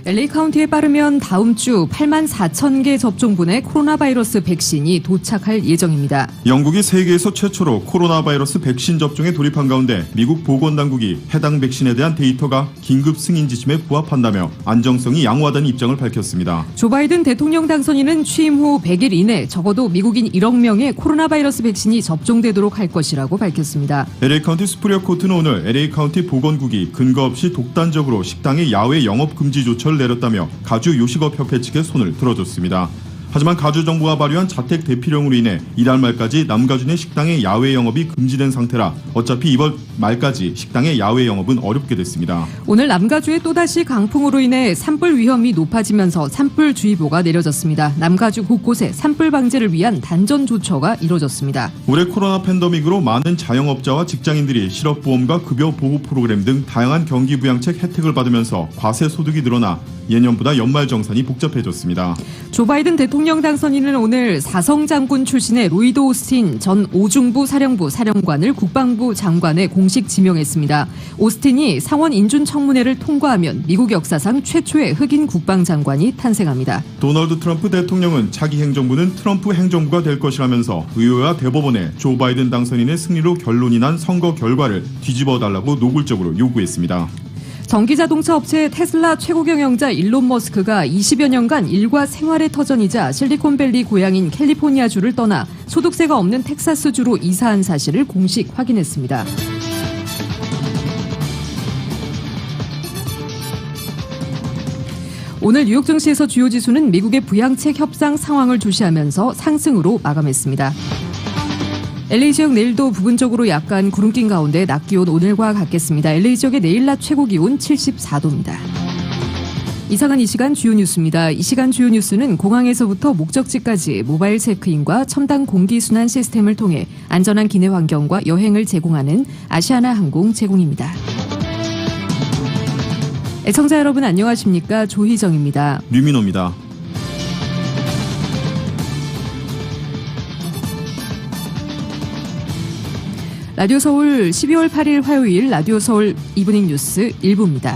LA 카운티에 빠르면 다음 주 8만 4천 개 접종분의 코로나 바이러스 백신이 도착할 예정입니다. 영국이 세계에서 최초로 코로나 바이러스 백신 접종에 돌입한 가운데 미국 보건당국이 해당 백신에 대한 데이터가 긴급 승인 지침에 부합한다며 안정성이 양호하다는 입장을 밝혔습니다. 조 바이든 대통령 당선인은 취임 후 100일 이내 적어도 미국인 1억 명의 코로나 바이러스 백신이 접종되도록 할 것이라고 밝혔습니다. LA 카운티 수프리어 코트는 오늘 LA 카운티 보건국이 근거 없이 독단적으로 식당의 야외 영업 금지 조처를 내렸다며 가주 요식업협회 측에 손을 들어줬습니다. 하지만 가주 정부가 발효한 자택 대피령으로 인해 이달 말까지 남가주 내 식당의 야외 영업이 금지된 상태라 어차피 이번 말까지 식당의 야외 영업은 어렵게 됐습니다. 오늘 남가주에 또다시 강풍으로 인해 산불 위험이 높아지면서 산불주의보가 내려졌습니다. 남가주 곳곳에 산불 방지를 위한 단전 조처가 이뤄졌습니다. 올해 코로나 팬데믹으로 많은 자영업자와 직장인들이 실업보험과 급여 보호 프로그램 등 다양한 경기부양책 혜택을 받으면서 과세 소득이 늘어나 예년보다 연말정산이 복잡해졌습니다. 조 바이든 대통령 당선인은 오늘 사성장군 출신의 로이드 오스틴 전 오중부 사령부 사령관을 국방부 장관에 공식 지명했습니다. 오스틴이 상원 인준청문회를 통과하면 미국 역사상 최초의 흑인 국방장관이 탄생합니다. 도널드 트럼프 대통령은 차기 행정부는 트럼프 행정부가 될 것이라면서 의회와 대법원에 조 바이든 당선인의 승리로 결론이 난 선거 결과를 뒤집어달라고 노골적으로 요구했습니다. 전기자동차 업체 테슬라 최고 경영자 일론 머스크가 20여 년간 일과 생활의 터전이자 실리콘밸리 고향인 캘리포니아주를 떠나 소득세가 없는 텍사스주로 이사한 사실을 공식 확인했습니다. 오늘 뉴욕 증시에서 주요 지수는 미국의 부양책 협상 상황을 주시하면서 상승으로 마감했습니다. LA 지역 내일도 부분적으로 약간 구름 낀 가운데 낮 기온 오늘과 같겠습니다. LA 지역의 내일 낮 최고 기온 74도입니다. 이상은 이 시간 주요 뉴스입니다. 이 시간 주요 뉴스는 공항에서부터 목적지까지 모바일 체크인과 첨단 공기순환 시스템을 통해 안전한 기내 환경과 여행을 제공하는 아시아나 항공 제공입니다. 애청자 여러분 안녕하십니까? 조희정입니다. 류민호입니다. 라디오 서울 12월 8일 화요일 라디오 서울 이브닝 뉴스 1부입니다.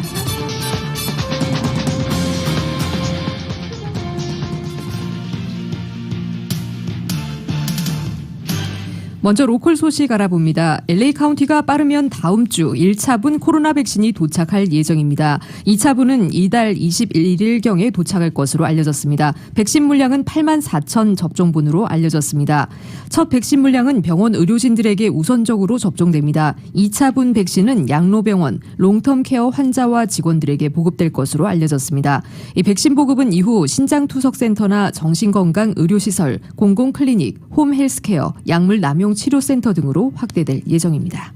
먼저 로컬 소식 알아봅니다. LA 카운티가 빠르면 다음 주 1차분 코로나 백신이 도착할 예정입니다. 2차분은 이달 21일경에 도착할 것으로 알려졌습니다. 백신 물량은 8만 4천 접종분으로 알려졌습니다. 첫 백신 물량은 병원 의료진들에게 우선적으로 접종됩니다. 2차분 백신은 양로병원, 롱텀케어 환자와 직원들에게 보급될 것으로 알려졌습니다. 이 백신 보급은 이후 신장투석센터나 정신건강 의료시설, 공공클리닉, 홈헬스케어, 약물 남용 치료센터 등으로 확대될 예정입니다.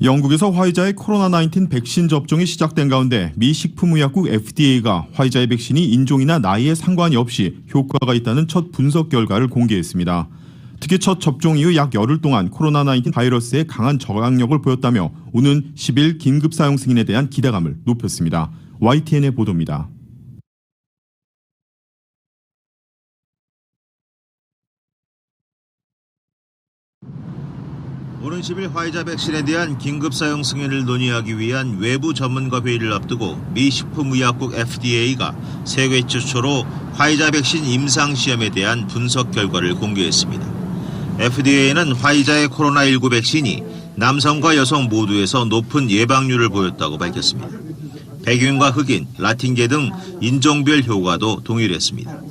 영국에서 화이자의 코로나19 백신 접종이 시작된 가운데 미 식품의약국 FDA가 화이자의 백신이 인종이나 나이에 상관이 없이 효과가 있다는 첫 분석 결과를 공개했습니다. 특히 첫 접종 이후 약 열흘 동안 코로나19 바이러스에 강한 저항력을 보였다며 오는 10일 긴급 사용 승인에 대한 기대감을 높였습니다. YTN의 보도입니다. 오는 10일 화이자 백신에 대한 긴급 사용 승인을 논의하기 위한 외부 전문가 회의를 앞두고 미 식품의약국 FDA가 세계 최초로 화이자 백신 임상시험에 대한 분석 결과를 공개했습니다. FDA는 화이자의 코로나19 백신이 남성과 여성 모두에서 높은 예방률을 보였다고 밝혔습니다. 백인과 흑인, 라틴계 등 인종별 효과도 동일했습니다.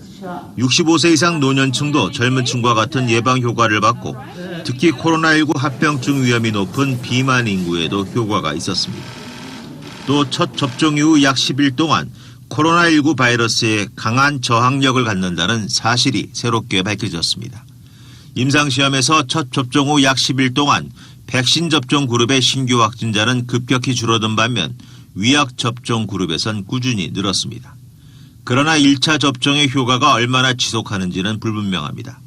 65세 이상 노년층도 젊은 층과 같은 예방 효과를 받고 특히 코로나19 합병증 위험이 높은 비만 인구에도 효과가 있었습니다. 또 첫 접종 이후 약 10일 동안 코로나19 바이러스에 강한 저항력을 갖는다는 사실이 새롭게 밝혀졌습니다. 임상시험에서 첫 접종 후 약 10일 동안 백신 접종 그룹의 신규 확진자는 급격히 줄어든 반면 위약 접종 그룹에선 꾸준히 늘었습니다. 그러나 1차 접종의 효과가 얼마나 지속하는지는 불분명합니다.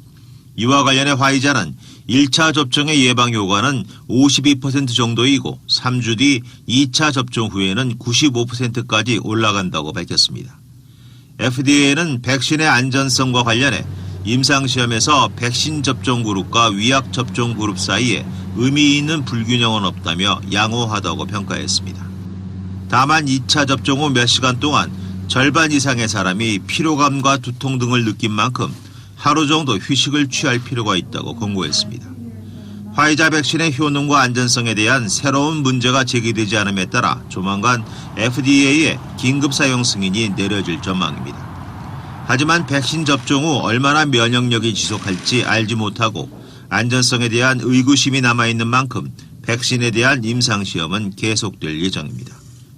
이와 관련해 화이자는 1차 접종의 예방 효과는 52% 정도이고 3주 뒤 2차 접종 후에는 95%까지 올라간다고 밝혔습니다. FDA는 백신의 안전성과 관련해 임상시험에서 백신 접종 그룹과 위약 접종 그룹 사이에 의미 있는 불균형은 없다며 양호하다고 평가했습니다. 다만 2차 접종 후 몇 시간 동안 절반 이상의 사람이 피로감과 두통 등을 느낀 만큼 하루 정도 휴식을 취할 필요가 있다고 권고했습니다. 화이자 백신의 효능과 안전성에 대한 새로운 문제가 제기되지 않음에 따라 조만간 FDA의 긴급 사용 승인이 내려질 전망입니다. 하지만 백신 접종 후 얼마나 면역력이 지속할지 알지 못하고 안전성에 대한 의구심이 남아있는 만큼 백신에 대한 임상시험은 계속될 예정입니다.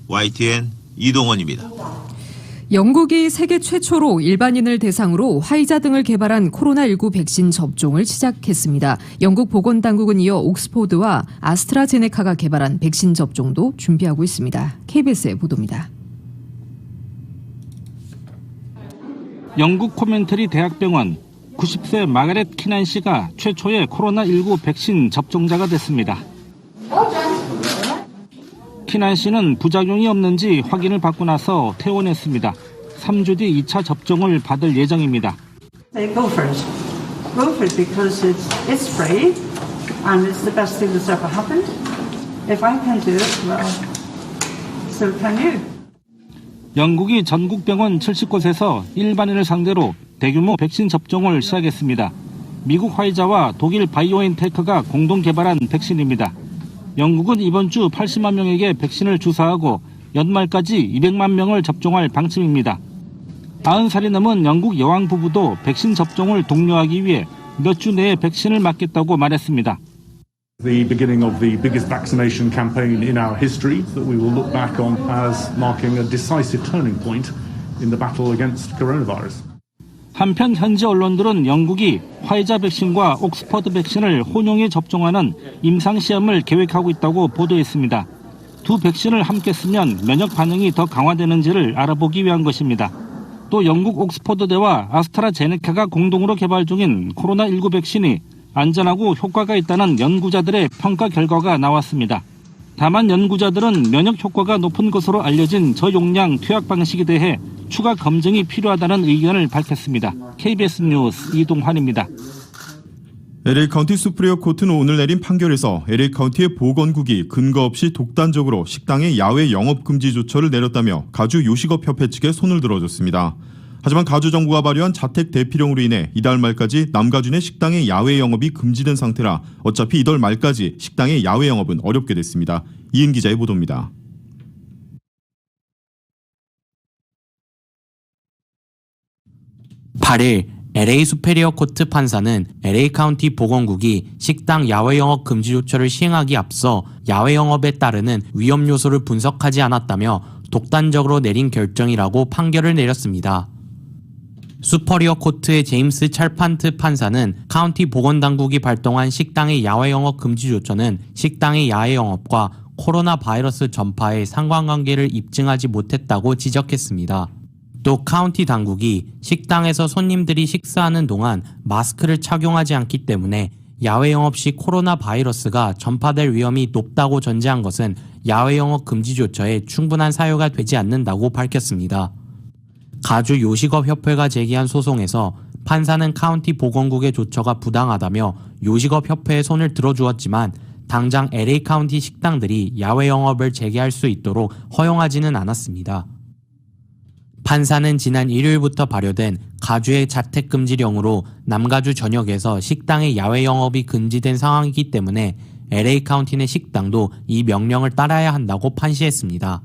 YTN 이동원입니다. 영국이 세계 최초로 일반인을 대상으로 화이자 등을 개발한 코로나19 백신 접종을 시작했습니다. 영국 보건당국은 이어 옥스포드와 아스트라제네카가 개발한 백신 접종도 준비하고 있습니다. KBS의 보도입니다. 영국 코멘트리 대학병원 90세 마가렛 키난 씨가 최초의 코로나19 백신 접종자가 됐습니다. 키난 씨는 부작용이 없는지 확인을 받고 나서 퇴원했습니다. 3주 뒤 2차 접종을 받을 예정입니다. Go for it. Go for it because it's free and it's the best thing that's ever happened. If I can do it, well, so can you. 영국이 전국 병원 70곳에서 일반인을 상대로 대규모 백신 접종을 시작했습니다. 미국 화이자와 독일 바이오엔테크가 공동 개발한 백신입니다. 영국은 이번 주 80만 명에게 백신을 주사하고 연말까지 200만 명을 접종할 방침입니다. 90살이 넘은 영국 여왕 부부도 백신 접종을 독려하기 위해 몇 주 내에 백신을 맞겠다고 말했습니다. The beginning of the biggest vaccination campaign in our history that we will look back on as marking a decisive turning point in the battle against coronavirus. 한편 현지 언론들은 영국이 화이자 백신과 옥스퍼드 백신을 혼용해 접종하는 임상시험을 계획하고 있다고 보도했습니다. 두 백신을 함께 쓰면 면역 반응이 더 강화되는지를 알아보기 위한 것입니다. 또 영국 옥스퍼드대와 아스트라제네카가 공동으로 개발 중인 코로나19 백신이 안전하고 효과가 있다는 연구자들의 평가 결과가 나왔습니다. 다만 연구자들은 면역 효과가 높은 것으로 알려진 저용량 투약 방식에 대해 추가 검증이 필요하다는 의견을 밝혔습니다. KBS 뉴스 이동환입니다. LA 카운티 수프리어 코트는 오늘 내린 판결에서 LA 카운티의 보건국이 근거 없이 독단적으로 식당의 야외 영업 금지 조처를 내렸다며 가주 요식업 협회 측에 손을 들어줬습니다. 하지만 가주 정부가 발효한 자택 대피령으로 인해 이달 말까지 남가주 내 식당의 야외 영업이 금지된 상태라 어차피 이달 말까지 식당의 야외 영업은 어렵게 됐습니다. 이은 기자의 보도입니다. LA 수페리어 코트 판사는 LA 카운티 보건국이 식당 야외 영업 금지 조처를 시행하기 앞서 야외 영업에 따르는 위험 요소를 분석하지 않았다며 독단적으로 내린 결정이라고 판결을 내렸습니다. 수퍼리어 코트의 제임스 찰판트 판사는 카운티 보건당국이 발동한 식당의 야외 영업 금지 조처는 식당의 야외 영업과 코로나 바이러스 전파의 상관관계를 입증하지 못했다고 지적했습니다. 또 카운티 당국이 식당에서 손님들이 식사하는 동안 마스크를 착용하지 않기 때문에 야외 영업 시 코로나 바이러스가 전파될 위험이 높다고 전제한 것은 야외 영업 금지 조처에 충분한 사유가 되지 않는다고 밝혔습니다. 가주 요식업 협회가 제기한 소송에서 판사는 카운티 보건국의 조처가 부당하다며 요식업 협회에 손을 들어주었지만 당장 LA 카운티 식당들이 야외 영업을 재개할 수 있도록 허용하지는 않았습니다. 판사는 지난 일요일부터 발효된 가주의 자택금지령으로 남가주 전역에서 식당의 야외 영업이 금지된 상황이기 때문에 LA 카운티 내 식당도 이 명령을 따라야 한다고 판시했습니다.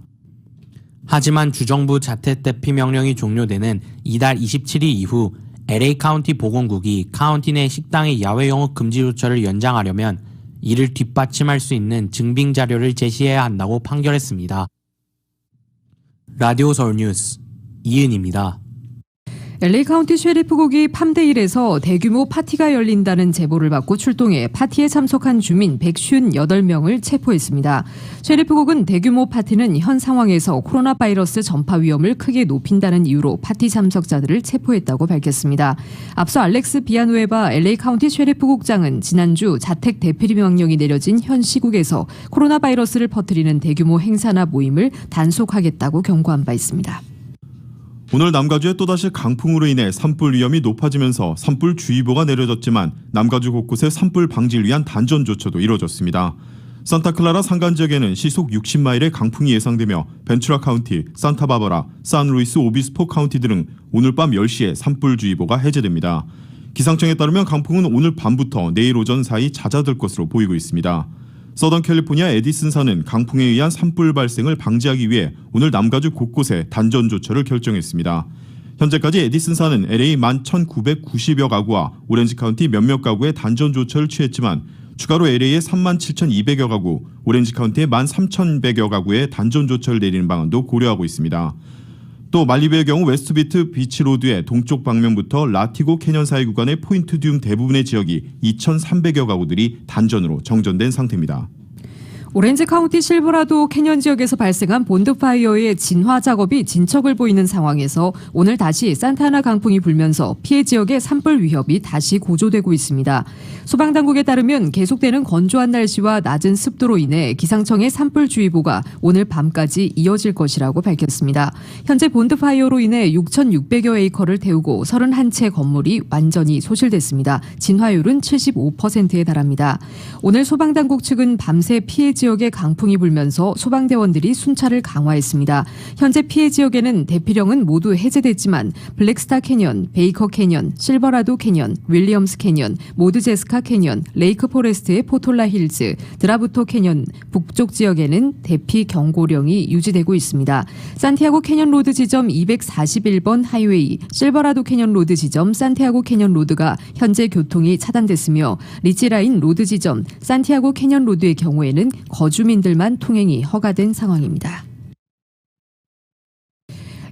하지만 주정부 자택 대피 명령이 종료되는 이달 27일 이후 LA 카운티 보건국이 카운티 내 식당의 야외 영업 금지 조처를 연장하려면 이를 뒷받침할 수 있는 증빙 자료를 제시해야 한다고 판결했습니다. 라디오 서울 뉴스 이은입니다. LA 카운티 셰리프국이 팜데일에서 대규모 파티가 열린다는 제보를 받고 출동해 파티에 참석한 주민 158명을 체포했습니다. 셰리프국은 대규모 파티는 현 상황에서 코로나 바이러스 전파 위험을 크게 높인다는 이유로 파티 참석자들을 체포했다고 밝혔습니다. 앞서 알렉스 비아누에바 LA 카운티 셰리프국장은 지난주 자택 대피 명령이 내려진 현 시국에서 코로나 바이러스를 퍼뜨리는 대규모 행사나 모임을 단속하겠다고 경고한 바 있습니다. 오늘 남가주에 또다시 강풍으로 인해 산불 위험이 높아지면서 산불 주의보가 내려졌지만 남가주 곳곳에 산불 방지를 위한 단전 조처도 이뤄졌습니다. 산타클라라 산간 지역에는 시속 60마일의 강풍이 예상되며 벤츄라 카운티, 산타바바라, 산루이스 오비스포 카운티 등은 오늘 밤 10시에 산불주의보가 해제됩니다. 기상청에 따르면 강풍은 오늘 밤부터 내일 오전 사이 잦아들 것으로 보이고 있습니다. 서던 캘리포니아 에디슨사는 강풍에 의한 산불 발생을 방지하기 위해 오늘 남가주 곳곳에 단전 조처를 결정했습니다. 현재까지 에디슨사는 LA 11,990여 가구와 오렌지 카운티 몇몇 가구에 단전 조처를 취했지만 추가로 LA의 37,200여 가구, 오렌지 카운티의 13,100여 가구에 단전 조처를 내리는 방안도 고려하고 있습니다. 또 말리부의 경우 웨스트비트 비치로드의 동쪽 방면부터 라티고 캐년 사이 구간의 포인트 듀움 대부분의 지역이 2,300여 가구들이 단전으로 정전된 상태입니다. 오렌지 카운티 실버라도 캐년 지역에서 발생한 본드파이어의 진화 작업이 진척을 보이는 상황에서 오늘 다시 산타나 강풍이 불면서 피해 지역의 산불 위협이 다시 고조되고 있습니다. 소방당국에 따르면 계속되는 건조한 날씨와 낮은 습도로 인해 기상청의 산불주의보가 오늘 밤까지 이어질 것이라고 밝혔습니다. 현재 본드파이어로 인해 6,600여 에이커를 태우고 31채 건물이 완전히 소실됐습니다. 진화율은 75%에 달합니다. 오늘 소방당국 측은 밤새 피해 지역에 강풍이 불면서 소방대원들이 순찰을 강화했습니다. 현재 피해 지역에는 대피령은 모두 해제됐지만 블랙스타 캐년, 베이커 캐년, 실버라도 캐년, 윌리엄스 캐년, 모드 제스카 캐년, 레이크 포레스트의 포톨라 힐즈, 드라부토 캐년 북쪽 지역에는 대피 경고령이 유지되고 있습니다. 산티아고 캐년 로드 지점 241번 하이웨이, 실버라도 캐년 로드 지점, 산티아고 캐년 로드가 현재 교통이 차단됐으며 리치라인 로드 지점, 산티아고 캐년 로드의 경우에는 거주민들만 통행이 허가된 상황입니다.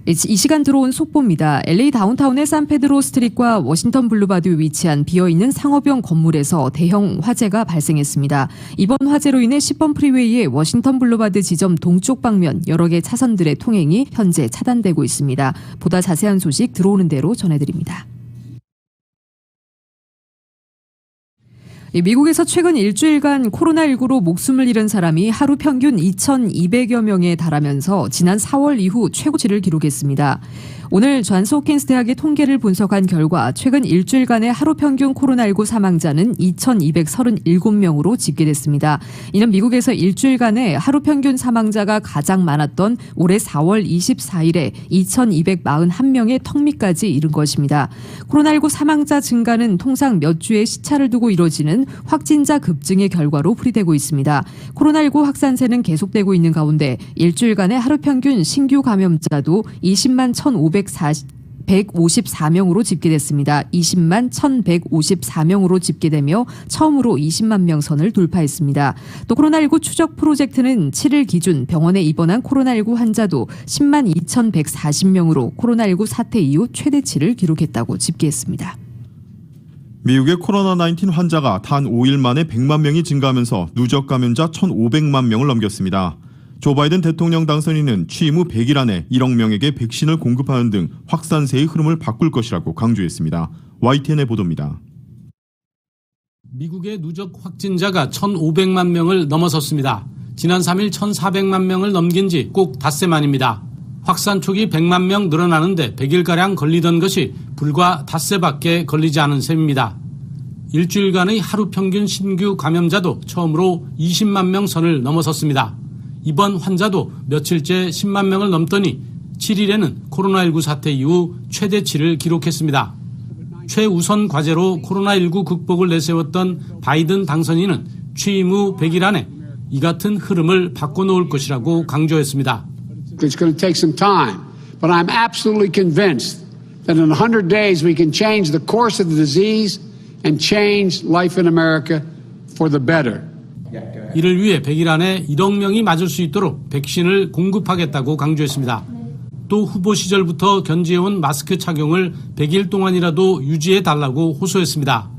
이 시간 들어온 속보입니다. LA 다운타운의 산페드로 스트릿과 워싱턴 블루바드에 위치한 비어있는 상업용 건물에서 대형 화재가 발생했습니다. 이번 화재로 인해 10번 프리웨이의 워싱턴 블루바드 지점 동쪽 방면 여러 개 차선들의 통행이 현재 차단되고 있습니다. 보다 자세한 소식 들어오는 대로 전해드립니다. 미국에서 최근 일주일간 코로나19로 목숨을 잃은 사람이 하루 평균 2,200여 명에 달하면서 지난 4월 이후 최고치를 기록했습니다. 오늘 존스 홉킨스 대학의 통계를 분석한 결과 최근 일주일간의 하루 평균 코로나19 사망자는 2,237명으로 집계됐습니다. 이는 미국에서 일주일간의 하루 평균 사망자가 가장 많았던 올해 4월 24일에 2,241명의 턱밑까지 이른 것입니다. 코로나19 사망자 증가는 통상 몇 주의 시차를 두고 이뤄지는 확진자 급증의 결과로 풀이되고 있습니다. 코로나19 확산세는 계속되고 있는 가운데 일주일간의 하루 평균 신규 감염자도 20만 1,154명으로 집계됐습니다. 20만 1,154명으로 집계되며 처음으로 20만 명 선을 돌파했습니다. 또 코로나19 추적 프로젝트는 7일 기준 병원에 입원한 코로나19 환자도 10만 2,140명으로 코로나19 사태 이후 최대치를 기록했다고 집계했습니다. 미국의 코로나19 환자가 단 5일 만에 100만 명이 증가하면서 누적 감염자 1,500만 명을 넘겼습니다. 조 바이든 대통령 당선인은 취임 후 100일 안에 1억 명에게 백신을 공급하는 등 확산세의 흐름을 바꿀 것이라고 강조했습니다. YTN의 보도입니다. 미국의 누적 확진자가 1,500만 명을 넘어섰습니다. 지난 3일 1,400만 명을 넘긴 지 꼭 닷새 만입니다. 확산 촉이 100만 명 늘어나는데 100일가량 걸리던 것이 불과 닷새밖에 걸리지 않은 셈입니다. 일주일간의 하루 평균 신규 감염자도 처음으로 20만 명 선을 넘어섰습니다. 이번 환자도 며칠째 10만 명을 넘더니 7일에는 코로나19 사태 이후 최대치를 기록했습니다. 최우선 과제로 코로나19 극복을 내세웠던 바이든 당선인은 취임 후 100일 안에 이 같은 흐름을 바꿔놓을 것이라고 강조했습니다. It's going to take some time, but I'm absolutely convinced that in 100 days we can change the course of the disease and change life in America for the better. 이를 위해 100일 안에 1억 명이 맞을 수 있도록 백신을 공급하겠다고 강조했습니다. 또 후보 시절부터 견지해온 마스크 착용을 100일 동안이라도 유지해달라고 호소했습니다.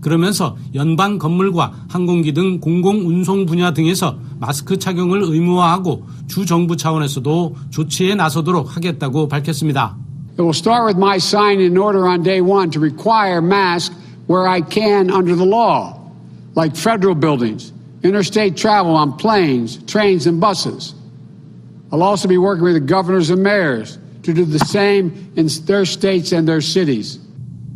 그러면서 연방 건물과 항공기 등 공공운송 분야 등에서 마스크 착용을 의무화하고 주정부 차원에서도 조치에 나서도록 하겠다고 밝혔습니다. It will start with my signing an order on day one to require masks where I can under the law, like federal buildings, interstate travel on planes, trains, and buses. I'll also be working with the governors and mayors to do the same in their states and their cities.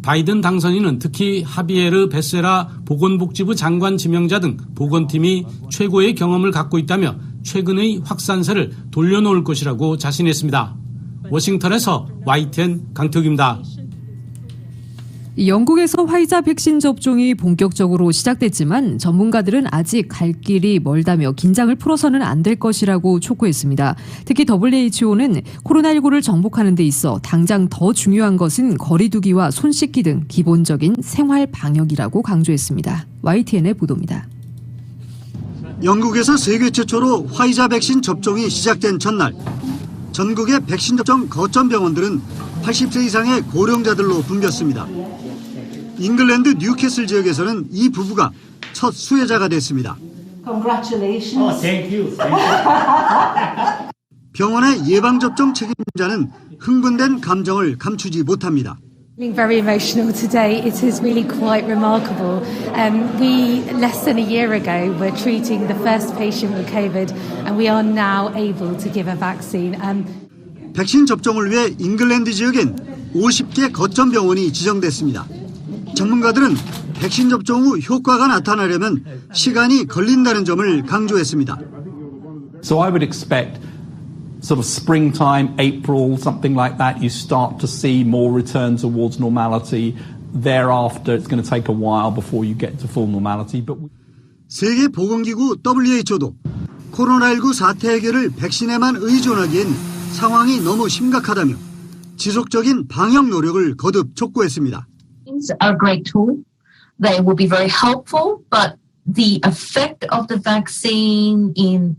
바이든 당선인은 특히 하비에르 베세라 보건복지부 장관 지명자 등 보건팀이 최고의 경험을 갖고 있다며 최근의 확산세를 돌려놓을 것이라고 자신했습니다. 워싱턴에서 YTN 강태욱입니다. 영국에서 화이자 백신 접종이 본격적으로 시작됐지만 전문가들은 아직 갈 길이 멀다며 긴장을 풀어서는 안 될 것이라고 촉구했습니다. 특히 WHO는 코로나19를 정복하는 데 있어 당장 더 중요한 것은 거리 두기와 손 씻기 등 기본적인 생활 방역이라고 강조했습니다. YTN의 보도입니다. 영국에서 세계 최초로 화이자 백신 접종이 시작된 첫날, 전국의 백신 접종 거점 병원들은 80세 이상의 고령자들로 붐볐습니다. 잉글랜드 뉴캐슬 지역에서는 이 부부가 첫 수혜자가 됐습니다. Congratulations. Thank you. 병원의 예방접종 책임자는 흥분된 감정을 감추지 못합니다. Feeling very emotional today. It is really quite remarkable. We, less than a year ago, were treating the first patient with COVID, and we are now able to give a vaccine. 백신 접종을 위해 잉글랜드 지역엔 50개 거점 병원이 지정됐습니다. 전문가들은 백신 접종 후 효과가 나타나려면 시간이 걸린다는 점을 강조했습니다. So I would expect sort of springtime, April, something like that, you start to see more return towards normality. Thereafter, it's going to take a while before you get to full normality. But 세계보건기구 WHO도 코로나19 사태 해결을 백신에만 의존하기엔 상황이 너무 심각하다며 지속적인 방역 노력을 거듭 촉구했습니다. Are a great tool. They will be very helpful, but the effect of the vaccine in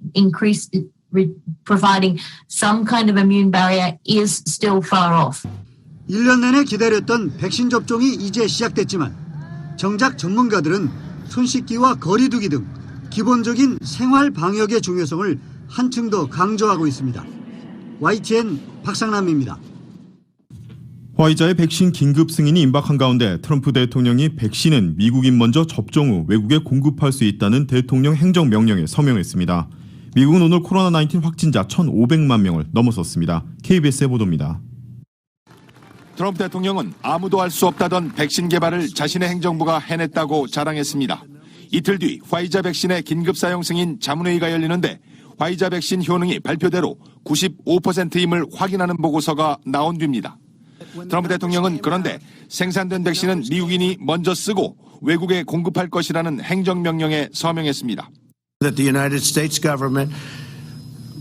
providing some kind of immune barrier is still far off. 1년 내내 기다렸던 백신 접종이 이제 시작됐지만 정작 전문가들은 손 씻기와 거리 두기 등 기본적인 생활 방역의 중요성을 한층 더 강조하고 있습니다. YTN 박상남입니다. 화이자의 백신 긴급 승인이 임박한 가운데 트럼프 대통령이 백신은 미국인 먼저 접종 후 외국에 공급할 수 있다는 대통령 행정명령에 서명했습니다. 미국은 오늘 코로나19 확진자 1,500만 명을 넘어섰습니다. KBS의 보도입니다. 트럼프 대통령은 아무도 알 수 없다던 백신 개발을 자신의 행정부가 해냈다고 자랑했습니다. 이틀 뒤 화이자 백신의 긴급 사용 승인 자문회의가 열리는데 화이자 백신 효능이 발표대로 95%임을 확인하는 보고서가 나온 뒤입니다. 트럼프 대통령은 그런데 생산된 백신은 미국인이 먼저 쓰고 외국에 공급할 것이라는 행정명령에 서명했습니다. That the United States government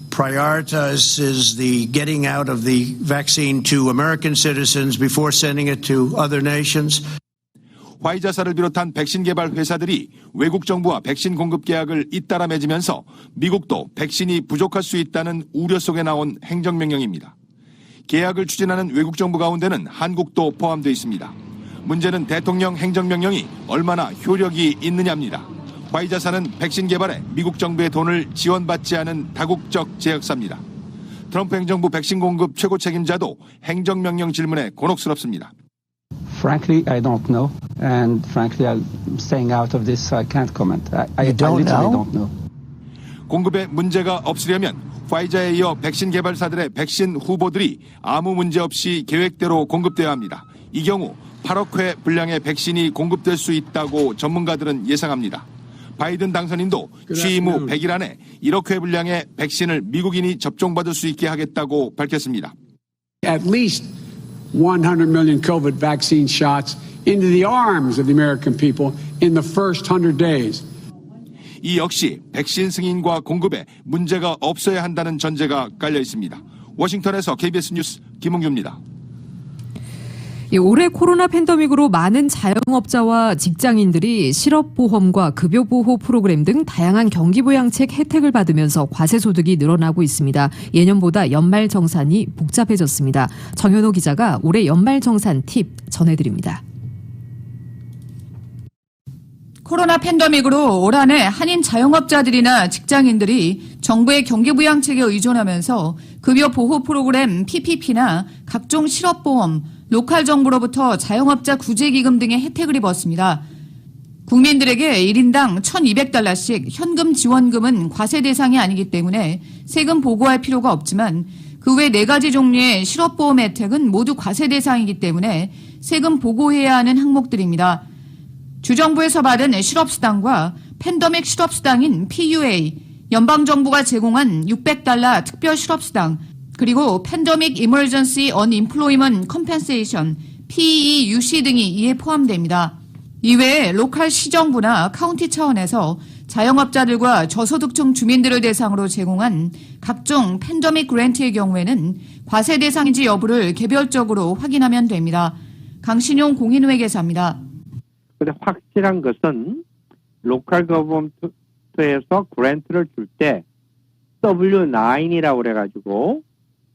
prioritizes the getting out of the vaccine to American citizens before sending it to other nations. 화이자사를 비롯한 백신 개발 회사들이 외국 정부와 백신 공급 계약을 잇따라 맺으면서 미국도 백신이 부족할 수 있다는 우려 속에 나온 행정명령입니다. 계약을 추진하는 외국 정부 가운데는 한국도 포함되어 있습니다. 문제는 대통령 행정명령이 얼마나 효력이 있느냐입니다. 화이자사는 백신 개발에 미국 정부의 돈을 지원받지 않은 다국적 제약사입니다. 트럼프 행정부 백신 공급 최고 책임자도 행정명령 질문에 곤혹스럽습니다. Frankly, I don't know, and frankly, I'm staying out of this. I can't comment. I literally don't know. 공급에 문제가 없으려면 화이자에 이어 백신 개발사들의 백신 후보들이 아무 문제 없이 계획대로 공급돼야 합니다. 이 경우 8억 회 분량의 백신이 공급될 수 있다고 전문가들은 예상합니다. 바이든 당선인도 취임 후 100일 안에 1억 회 분량의 백신을 미국인이 접종받을 수 있게 하겠다고 밝혔습니다. At least 100 million COVID vaccine shots into the arms of the American people in the first 100 days. 이 역시 백신 승인과 공급에 문제가 없어야 한다는 전제가 깔려 있습니다. 워싱턴에서 KBS 뉴스 김웅규입니다. 올해 코로나 팬데믹으로 많은 자영업자와 직장인들이 실업보험과 급여보호 프로그램 등 다양한 경기부양책 혜택을 받으면서 과세소득이 늘어나고 있습니다. 예년보다 연말정산이 복잡해졌습니다. 정현호 기자가 올해 연말정산 팁 전해드립니다. 코로나 팬데믹으로 올 한해 한인 자영업자들이나 직장인들이 정부의 경기부양책에 의존하면서 급여보호 프로그램 PPP나 각종 실업보험, 로컬 정부로부터 자영업자 구제기금 등의 혜택을 입었습니다. 국민들에게 1인당 $1,200씩 현금 지원금은 과세 대상이 아니기 때문에 세금 보고할 필요가 없지만 그 외 4가지 종류의 실업보험 혜택은 모두 과세 대상이기 때문에 세금 보고해야 하는 항목들입니다. 주정부에서 받은 실업수당과 팬데믹 실업수당인 PUA, 연방정부가 제공한 $600 특별 실업수당, 그리고 팬데믹 이머전시 언임플로이먼트 컴펜세이션, PEUC 등이 이에 포함됩니다. 이외에 로컬 시정부나 카운티 차원에서 자영업자들과 저소득층 주민들을 대상으로 제공한 각종 팬데믹 그랜트의 경우에는 과세 대상인지 여부를 개별적으로 확인하면 됩니다. 강신용 공인회 계사입니다. 근데 확실한 것은 로컬 거버먼트에서 그랜트를 줄 때 W9이라고 그래가지고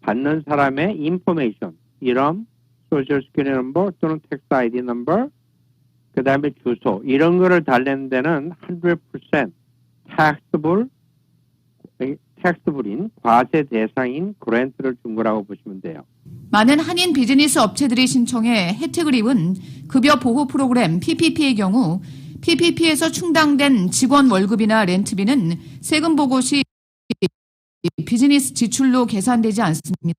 받는 사람의 인포메이션, 이름, 소셜 스큐리티 넘버 또는 텍스 아이디 넘버, 그 다음에 주소, 이런 거를 달래는 데는 100% 텍스블인 과세 대상인 그랜트를 준 거라고 보시면 돼요. 많은 한인 비즈니스 업체들이 신청해 혜택을 입은 급여 보호 프로그램 PPP의 경우 PPP에서 충당된 직원 월급이나 렌트비는 세금 보고 시 비즈니스 지출로 계산되지 않습니다.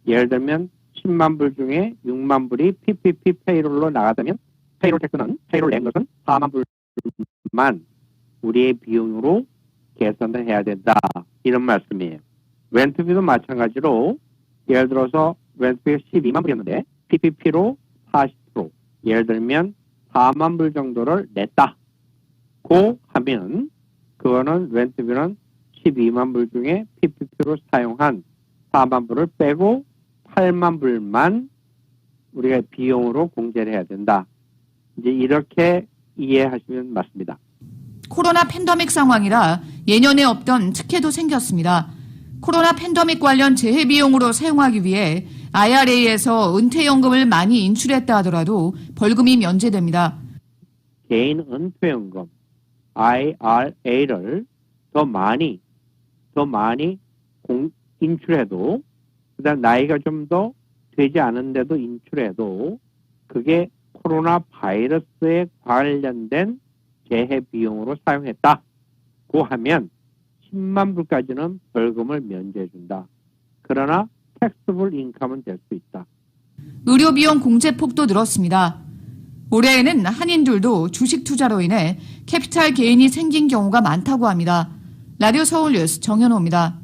예를 들면 10만 불 중에 6만 불이 PPP 페이롤로 나가다면 페이롤 텍스는 페이롤 낸 것은 4만 불만 우리의 비용으로 계산을 해야 된다. 이런 말씀이에요. 렌트비도 마찬가지로 예를 들어서 렌트비가 12만 불이었는데 PPP로 40%, 예를 들면 4만 불 정도를 냈다고 하면 그거는 렌트비는 12만 불 중에 PPP로 사용한 4만 불을 빼고 8만 불만 우리가 비용으로 공제를 해야 된다. 이제 이렇게 이해하시면 맞습니다. 코로나 팬데믹 상황이라 예년에 없던 특혜도 생겼습니다. 코로나 팬데믹 관련 재해 비용으로 사용하기 위해 IRA에서 은퇴연금을 많이 인출했다 하더라도 벌금이 면제됩니다. 개인 은퇴연금 IRA를 더 많이 인출해도, 그다음 나이가 좀 더 되지 않은데도 인출해도 그게 코로나 바이러스에 관련된 재해 비용으로 사용했다고 하면 10만 불까지는 벌금을 면제해준다. 그러나 텍스블 인컴은 될 수 있다. 의료비용 공제폭도 늘었습니다. 올해에는 한인들도 주식 투자로 인해 캐피탈 게인이 생긴 경우가 많다고 합니다. 라디오 서울 뉴스 정현호입니다.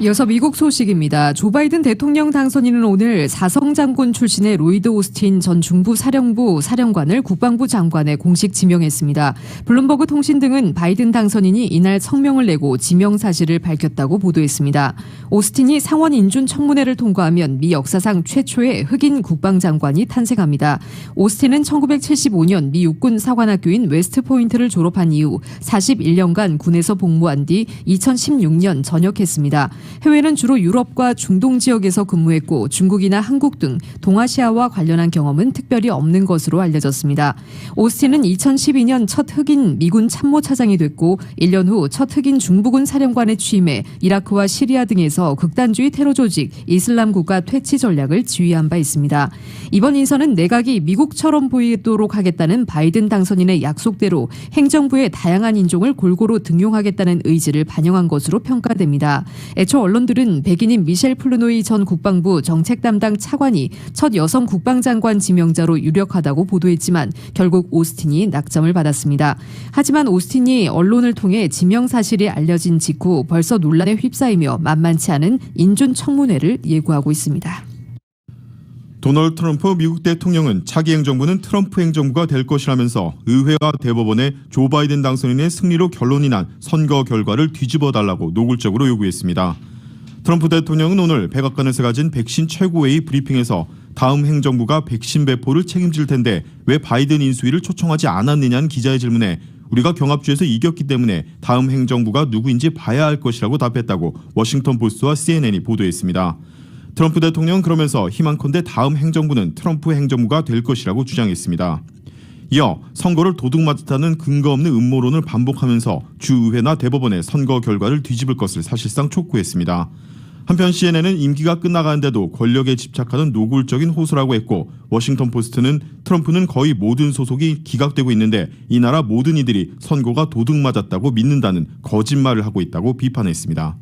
이어서 미국 소식입니다. 조 바이든 대통령 당선인은 오늘 사성장군 출신의 로이드 오스틴 전 중부 사령부 사령관을 국방부 장관에 공식 지명했습니다. 블룸버그 통신 등은 바이든 당선인이 이날 성명을 내고 지명 사실을 밝혔다고 보도했습니다. 오스틴이 상원 인준 청문회를 통과하면 미 역사상 최초의 흑인 국방장관이 탄생합니다. 오스틴은 1975년 미 육군 사관학교인 웨스트포인트를 졸업한 이후 41년간 군에서 복무한 뒤 2016년 전역했습니다. 해외는 주로 유럽과 중동 지역에서 근무했고 중국이나 한국 등 동아시아와 관련한 경험은 특별히 없는 것으로 알려졌습니다. 오스틴은 2012년 첫 흑인 미군 참모차장이 됐고 1년 후 첫 흑인 중부군 사령관에 취임해 이라크와 시리아 등에서 극단주의 테러 조직 이슬람 국가 퇴치 전략을 지휘한 바 있습니다. 이번 인선은 내각이 미국처럼 보이도록 하겠다는 바이든 당선인의 약속대로 행정부의 다양한 인종을 골고루 등용하겠다는 의지를 반영한 것으로 평가됩니다. 애초 언론들은 백인인 미셸 플루노이 전 국방부 정책 담당 차관이 첫 여성 국방장관 지명자로 유력하다고 보도했지만 결국 오스틴이 낙점을 받았습니다. 하지만 오스틴이 언론을 통해 지명 사실이 알려진 직후 벌써 논란에 휩싸이며 만만치 않은 인준 청문회를 예고하고 있습니다. 도널드 트럼프 미국 대통령은 차기 행정부는 트럼프 행정부가 될 것이라면서 의회와 대법원에 조 바이든 당선인의 승리로 결론이 난 선거 결과를 뒤집어달라고 노골적으로 요구했습니다. 트럼프 대통령은 오늘 백악관에서 가진 백신 최고회의 브리핑에서 다음 행정부가 백신 배포를 책임질 텐데 왜 바이든 인수위를 초청하지 않았느냐는 기자의 질문에 우리가 경합주에서 이겼기 때문에 다음 행정부가 누구인지 봐야 할 것이라고 답했다고 워싱턴 포스트와 CNN이 보도했습니다. 트럼프 대통령은 그러면서 희망컨대 다음 행정부는 트럼프 행정부가 될 것이라고 주장했습니다. 이어 선거를 도둑맞았다는 근거 없는 음모론을 반복하면서 주의회나 대법원의 선거 결과를 뒤집을 것을 사실상 촉구했습니다. 한편 CNN은 임기가 끝나가는데도 권력에 집착하는 노골적인 호소라고 했고, 워싱턴 포스트는 트럼프는 거의 모든 소속이 기각되고 있는데 이 나라 모든 이들이 선거가 도둑맞았다고 믿는다는 거짓말을 하고 있다고 비판했습니다.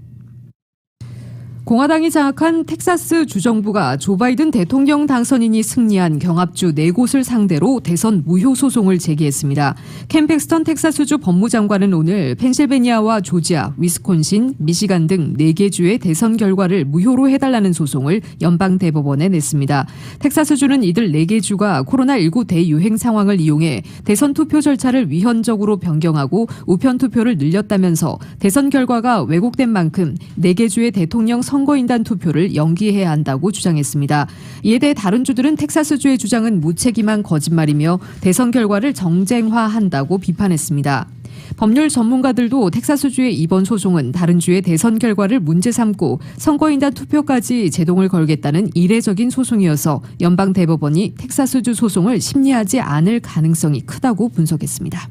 공화당이 장악한 텍사스 주정부가 조 바이든 대통령 당선인이 승리한 경합주 4곳을 상대로 대선 무효 소송을 제기했습니다. 켄 팩스턴 텍사스주 법무장관은 오늘 펜실베니아와 조지아, 위스콘신, 미시간 등 4개 주의 대선 결과를 무효로 해달라는 소송을 연방대법원에 냈습니다. 텍사스주는 이들 4개 주가 코로나19 대유행 상황을 이용해 대선 투표 절차를 위헌적으로 변경하고 우편 투표를 늘렸다면서 대선 결과가 왜곡된 만큼 4개 주의 대통령 선거인단 투표를 연기해야 한다고 주장했습니다. 이에 대해 다른 주들은 텍사스주의 주장은 무책임한 거짓말이며 대선 결과를 정쟁화한다고 비판했습니다. 법률 전문가들도 텍사스주의 이번 소송은 다른 주의 대선 결과를 문제 삼고 선거인단 투표까지 제동을 걸겠다는 이례적인 소송이어서 연방대법원이 텍사스주 소송을 심리하지 않을 가능성이 크다고 분석했습니다.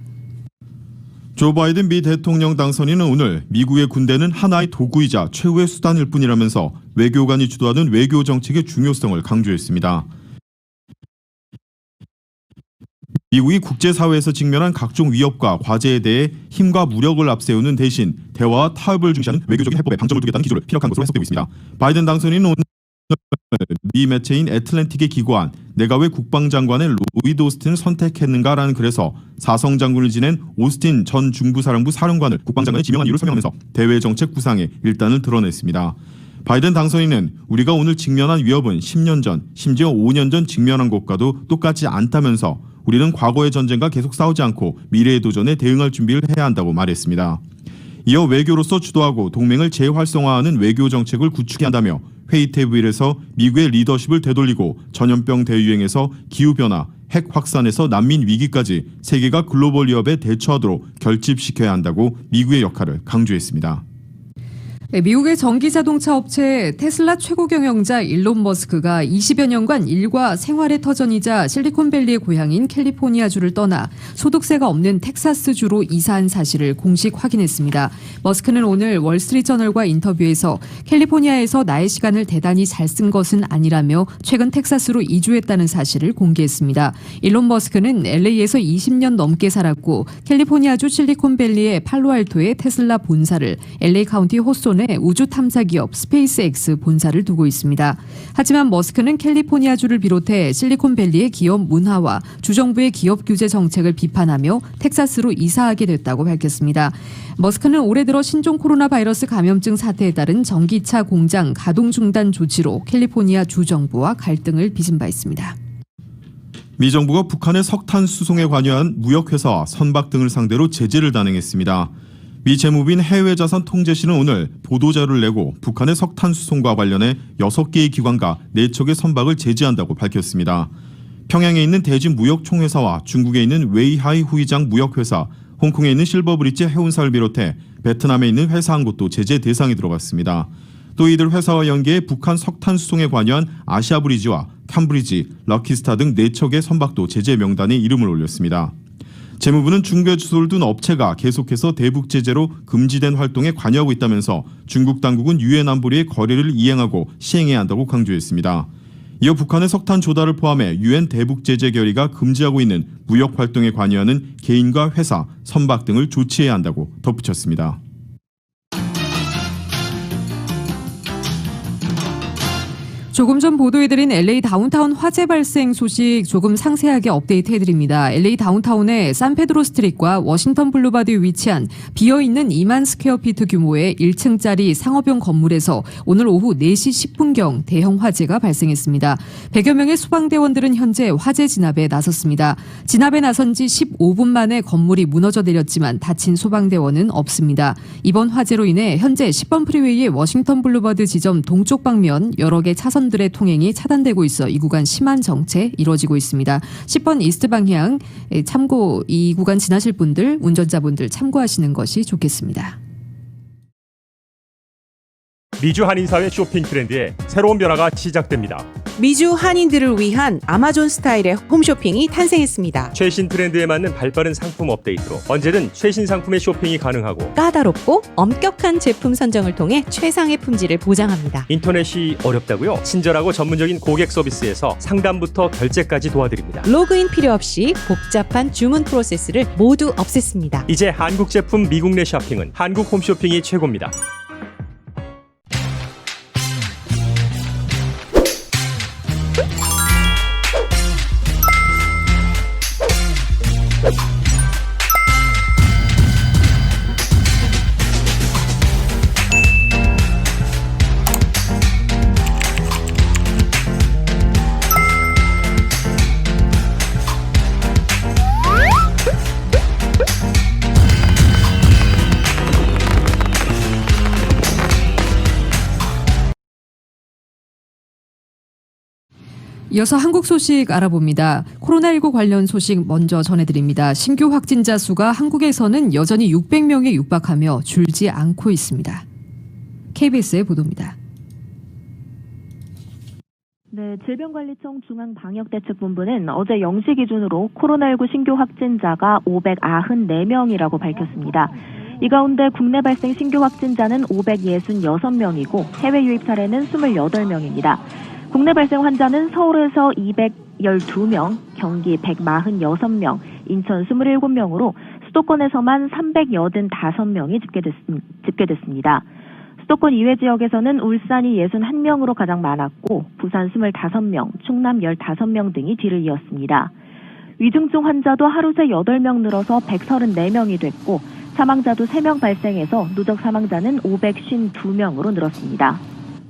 조 바이든 미 대통령 당선인은 오늘 미국의 군대는 하나의 도구이자 최후의 수단일 뿐이라면서 외교관이 주도하는 외교 정책의 중요성을 강조했습니다. 미국이 국제사회에서 직면한 각종 위협과 과제에 대해 힘과 무력을 앞세우는 대신 대화와 타협을 중시하는 외교적인 해법에 방점을 두겠다는 기조를 피력한 것으로 해석되고 있습니다. 바이든 당선인은 오늘 미 매체인 애틀랜틱에 기고한 내가 왜 국방장관의 로이드 오스틴을 선택했는가라는 글에서 사성 장군을 지낸 오스틴 전 중부사령부 사령관을 국방장관에 지명한 이유를 설명하면서 대외 정책 구상의 일단을 드러냈습니다. 바이든 당선인은 우리가 오늘 직면한 위협은 10년 전, 심지어 5년 전 직면한 것과도 똑같지 않다면서 우리는 과거의 전쟁과 계속 싸우지 않고 미래의 도전에 대응할 준비를 해야 한다고 말했습니다. 이어 외교로서 주도하고 동맹을 재활성화하는 외교 정책을 구축해야 한다며 회의 테이블에서 미국의 리더십을 되돌리고 전염병 대유행에서 기후변화, 핵 확산에서 난민 위기까지 세계가 글로벌 위협에 대처하도록 결집시켜야 한다고 미국의 역할을 강조했습니다. 미국의 전기자동차 업체 테슬라 최고 경영자 일론 머스크가 20여 년간 일과 생활의 터전이자 실리콘밸리의 고향인 캘리포니아주를 떠나 소득세가 없는 텍사스주로 이사한 사실을 공식 확인했습니다. 머스크는 오늘 월스트리트저널과 인터뷰에서 캘리포니아에서 나의 시간을 대단히 잘 쓴 것은 아니라며 최근 텍사스로 이주했다는 사실을 공개했습니다. 일론 머스크는 LA에서 20년 넘게 살았고 캘리포니아주 실리콘밸리의 팔로알토의 테슬라 본사를 LA 카운티 호손에 우주 탐사 기업 스페이스X 본사를 두고 있습니다. 하지만 머스크는 캘리포니아주를 비롯해 실리콘밸리의 기업 문화와 주정부의 기업 규제 정책을 비판하며 텍사스로 이사하게 됐다고 밝혔습니다. 머스크는 올해 들어 신종 코로나 바이러스 감염증 사태에 따른 전기차 공장 가동 중단 조치로 캘리포니아 주정부와 갈등을 빚은 바 있습니다. 미 정부가 북한의 석탄 수송에 관여한 무역회사와 선박 등을 상대로 제재를 단행했습니다. 미 재무부인 해외자산 통제실은 오늘 보도자료를 내고 북한의 석탄 수송과 관련해 6개의 기관과 4척의 선박을 제재한다고 밝혔습니다. 평양에 있는 대진 무역총회사와 중국에 있는 웨이하이 후이장 무역회사, 홍콩에 있는 실버브릿지 해운사를 비롯해 베트남에 있는 회사 한 곳도 제재 대상에 들어갔습니다. 또 이들 회사와 연계해 북한 석탄 수송에 관여한 아시아브리지와 캄브리지, 럭키스타 등 4척의 선박도 제재 명단에 이름을 올렸습니다. 재무부는 중국에 주소를 둔 업체가 계속해서 대북 제재로 금지된 활동에 관여하고 있다면서 중국 당국은 유엔 안보리의 거래를 이행하고 시행해야 한다고 강조했습니다. 이어 북한의 석탄 조달을 포함해 유엔 대북 제재 결의가 금지하고 있는 무역 활동에 관여하는 개인과 회사, 선박 등을 조치해야 한다고 덧붙였습니다. 조금 전 보도해드린 LA 다운타운 화재 발생 소식 조금 상세하게 업데이트해드립니다. LA 다운타운의 산페드로 스트릿과 워싱턴 블루바드에 위치한 비어있는 2만 스퀘어피트 규모의 1층짜리 상업용 건물에서 오늘 오후 4시 10분경 대형 화재가 발생했습니다. 100여 명의 소방대원들은 현재 화재 진압에 나섰습니다. 진압에 나선 지 15분 만에 건물이 무너져 내렸지만 다친 소방대원은 없습니다. 이번 화재로 인해 현재 10번 프리웨이의 워싱턴 블루바드 지점 동쪽 방면 여러 개 차선 들의 통행이 차단되고 있어 이 구간 심한 정체 이루어지고 있습니다. 10번 이스트 방향 참고 이 구간 지나실 분들 운전자분들 참고하시는 것이 좋겠습니다. 미주 한인사회 쇼핑 트렌드에 새로운 변화가 시작됩니다. 미주 한인들을 위한 아마존 스타일의 홈쇼핑이 탄생했습니다. 최신 트렌드에 맞는 발빠른 상품 업데이트로 언제든 최신 상품의 쇼핑이 가능하고 까다롭고 엄격한 제품 선정을 통해 최상의 품질을 보장합니다. 인터넷이 어렵다고요? 친절하고 전문적인 고객 서비스에서 상담부터 결제까지 도와드립니다. 로그인 필요 없이 복잡한 주문 프로세스를 모두 없앴습니다. 이제 한국 제품 미국 내 쇼핑은 한국 홈쇼핑이 최고입니다. 이어서 한국 소식 알아봅니다. 코로나19 관련 소식 먼저 전해드립니다. 신규 확진자 수가 한국에서는 여전히 600명에 육박하며 줄지 않고 있습니다. KBS의 보도입니다. 네, 질병관리청 중앙방역대책본부는 어제 0시 기준으로 코로나19 신규 확진자가 594명이라고 밝혔습니다. 이 가운데 국내 발생 신규 확진자는 566명이고 해외 유입 사례는 28명입니다. 국내 발생 환자는 서울에서 212명, 경기 146명, 인천 27명으로 수도권에서만 385명이 집계됐습니다. 수도권 이외 지역에서는 울산이 61명으로 가장 많았고 부산 25명, 충남 15명 등이 뒤를 이었습니다. 위중증 환자도 하루 새 8명 늘어서 134명이 됐고 사망자도 3명 발생해서 누적 사망자는 552명으로 늘었습니다.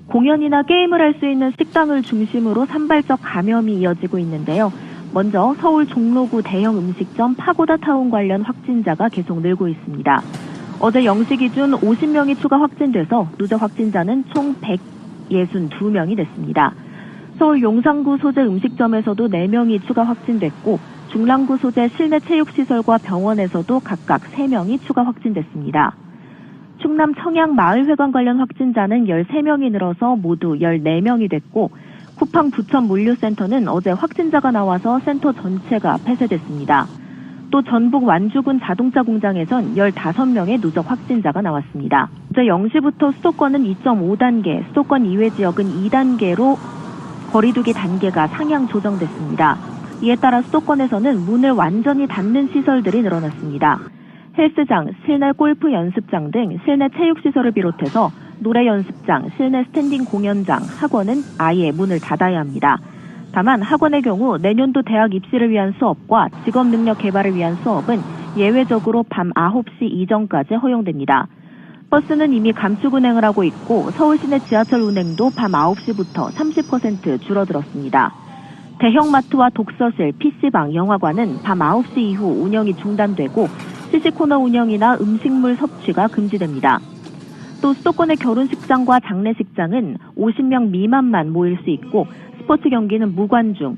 공연이나 게임을 할 수 있는 식당을 중심으로 산발적 감염이 이어지고 있는데요. 먼저 서울 종로구 대형 음식점 파고다 타운 관련 확진자가 계속 늘고 있습니다. 어제 0시 기준 50명이 추가 확진돼서 누적 확진자는 총 162명이 됐습니다. 서울 용산구 소재 음식점에서도 4명이 추가 확진됐고 중랑구 소재 실내 체육시설과 병원에서도 각각 3명이 추가 확진됐습니다. 충남 청양 마을회관 관련 확진자는 13명이 늘어서 모두 14명이 됐고 쿠팡 부천 물류센터는 어제 확진자가 나와서 센터 전체가 폐쇄됐습니다. 또 전북 완주군 자동차 공장에선 15명의 누적 확진자가 나왔습니다. 어제 0시부터 수도권은 2.5단계, 수도권 이외 지역은 2단계로 거리두기 단계가 상향 조정됐습니다. 이에 따라 수도권에서는 문을 완전히 닫는 시설들이 늘어났습니다. 헬스장, 실내 골프 연습장 등 실내 체육시설을 비롯해서 노래 연습장, 실내 스탠딩 공연장, 학원은 아예 문을 닫아야 합니다. 다만 학원의 경우 내년도 대학 입시를 위한 수업과 직업 능력 개발을 위한 수업은 예외적으로 밤 9시 이전까지 허용됩니다. 버스는 이미 감축 운행을 하고 있고 서울시내 지하철 운행도 밤 9시부터 30% 줄어들었습니다. 대형마트와 독서실, PC방, 영화관은 밤 9시 이후 운영이 중단되고 시시코너 운영이나 음식물 섭취가 금지됩니다. 또 수도권의 결혼식장과 장례식장은 50명 미만만 모일 수 있고 스포츠 경기는 무관중,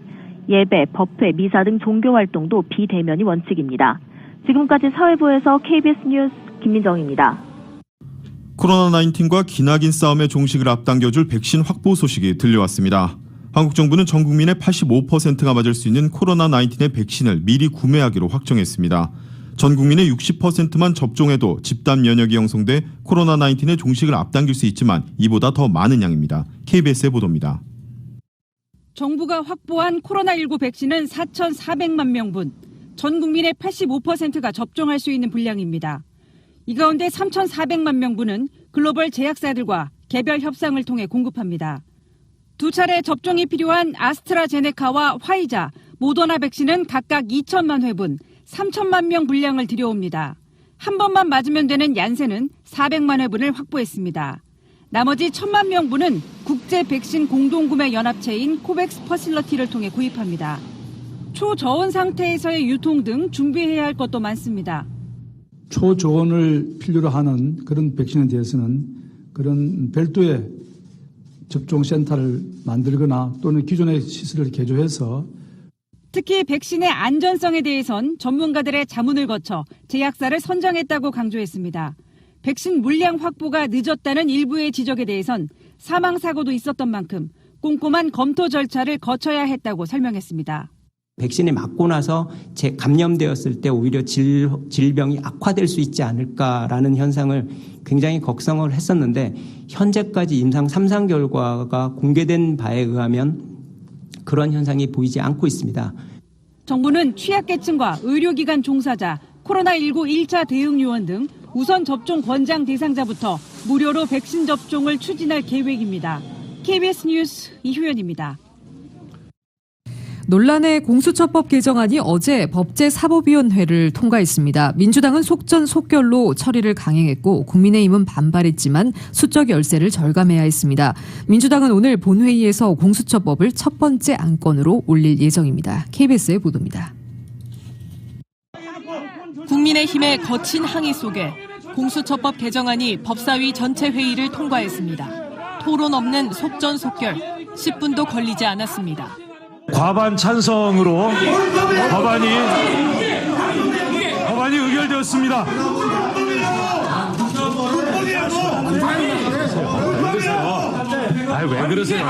예배, 법회, 미사 등 종교활동도 비대면이 원칙입니다. 지금까지 사회부에서 KBS 뉴스 김민정입니다. 코로나19과 기나긴 싸움의 종식을 앞당겨줄 백신 확보 소식이 들려왔습니다. 한국 정부는 전 국민의 85%가 맞을 수 있는 코로나19의 백신을 미리 구매하기로 확정했습니다. 전 국민의 60%만 접종해도 집단 면역이 형성돼 코로나19의 종식을 앞당길 수 있지만 이보다 더 많은 양입니다. KBS의 보도입니다. 정부가 확보한 코로나19 백신은 4,400만 명분, 전 국민의 85%가 접종할 수 있는 분량입니다. 이 가운데 3,400만 명분은 글로벌 제약사들과 개별 협상을 통해 공급합니다. 두 차례 접종이 필요한 아스트라제네카와 화이자, 모더나 백신은 각각 2천만 회분, 3천만 명 분량을 들여옵니다. 한 번만 맞으면 되는 얀센은 400만 회분을 확보했습니다. 나머지 1,000만 명분은 국제 백신 공동구매 연합체인 코백스 퍼실러티를 통해 구입합니다. 초저온 상태에서의 유통 등 준비해야 할 것도 많습니다. 초저온을 필요로 하는 그런 백신에 대해서는 그런 별도의 접종센터를 만들거나 또는 기존의 시설을 개조해서 특히 백신의 안전성에 대해선 전문가들의 자문을 거쳐 제약사를 선정했다고 강조했습니다. 백신 물량 확보가 늦었다는 일부의 지적에 대해선 사망사고도 있었던 만큼 꼼꼼한 검토 절차를 거쳐야 했다고 설명했습니다. 백신을 맞고 나서 감염되었을 때 오히려 질병이 악화될 수 있지 않을까라는 현상을 굉장히 걱정을 했었는데 현재까지 임상 3상 결과가 공개된 바에 의하면 그런 현상이 보이지 않고 있습니다. 정부는 취약계층과 의료기관 종사자, 코로나19 1차 대응 요원 등 우선 접종 권장 대상자부터 무료로 백신 접종을 추진할 계획입니다. KBS 뉴스 이효연입니다. 논란의 공수처법 개정안이 어제 법제사법위원회를 통과했습니다. 민주당은 속전속결로 처리를 강행했고 국민의힘은 반발했지만 수적 열세를 절감해야 했습니다. 민주당은 오늘 본회의에서 공수처법을 첫 번째 안건으로 올릴 예정입니다. KBS의 보도입니다. 국민의힘의 거친 항의 속에 공수처법 개정안이 법사위 전체 회의를 통과했습니다. 토론 없는 속전속결, 10분도 걸리지 않았습니다. 과반 찬성으로 법안이 의결되었습니다. 왜 그러세요?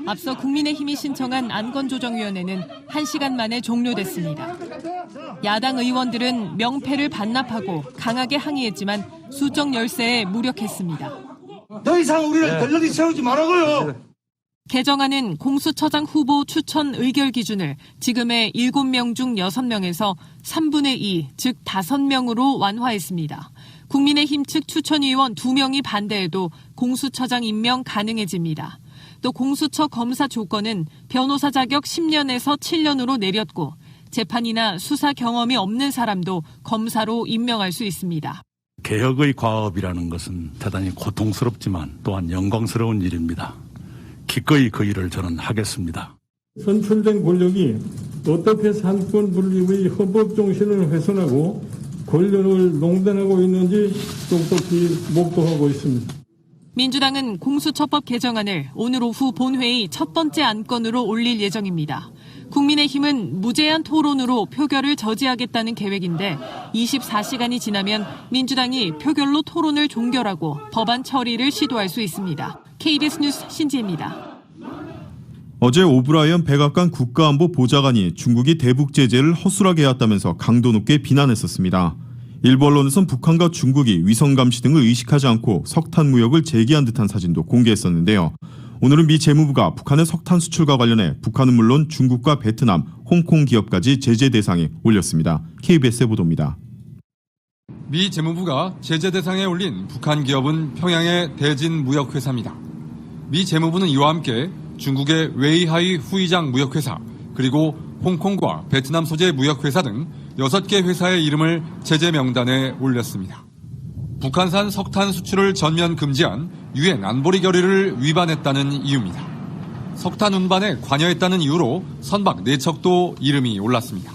앞서 국민의힘이 신청한 안건조정위원회는 1시간 만에 종료됐습니다. 야당 의원들은 명패를 반납하고 강하게 항의했지만 수적 열세에 무력했습니다. 더 이상 우리를 덜러리 세우지 말라고요. 개정안은 공수처장 후보 추천 의결 기준을 지금의 7명 중 6명에서 3분의 2, 즉 5명으로 완화했습니다. 국민의힘 측 추천위원 2명이 반대해도 공수처장 임명 가능해집니다. 또 공수처 검사 조건은 변호사 자격 10년에서 7년으로 내렸고 재판이나 수사 경험이 없는 사람도 검사로 임명할 수 있습니다. 개혁의 과업이라는 것은 대단히 고통스럽지만 또한 영광스러운 일입니다. 기꺼이 그 일을 저는 하겠습니다. 선출된 권력이 어떻게 삼권 분립의 헌법 정신을 훼손하고 권력을 농단하고 있는지 똑똑히 목도하고 있습니다. 민주당은 공수처법 개정안을 오늘 오후 본회의 첫 번째 안건으로 올릴 예정입니다. 국민의힘은 무제한 토론으로 표결을 저지하겠다는 계획인데 24시간이 지나면 민주당이 표결로 토론을 종결하고 법안 처리를 시도할 수 있습니다. KBS 뉴스 신지혜입니다. 어제 오브라이언 백악관 국가안보 보좌관이 중국이 대북 제재를 허술하게 해왔다면서 강도 높게 비난했었습니다. 일부 언론에선 북한과 중국이 위성 감시 등을 의식하지 않고 석탄 무역을 재개한 듯한 사진도 공개했었는데요. 오늘은 미 재무부가 북한의 석탄 수출과 관련해 북한은 물론 중국과 베트남, 홍콩 기업까지 제재 대상에 올렸습니다. KBS의 보도입니다. 미 재무부가 제재 대상에 올린 북한 기업은 평양의 대진 무역회사입니다. 미 재무부는 이와 함께 중국의 웨이하이 후이장 무역회사, 그리고 홍콩과 베트남 소재 무역회사 등 6개 회사의 이름을 제재 명단에 올렸습니다. 북한산 석탄 수출을 전면 금지한 유엔 안보리 결의를 위반했다는 이유입니다. 석탄 운반에 관여했다는 이유로 선박 4척도 이름이 올랐습니다.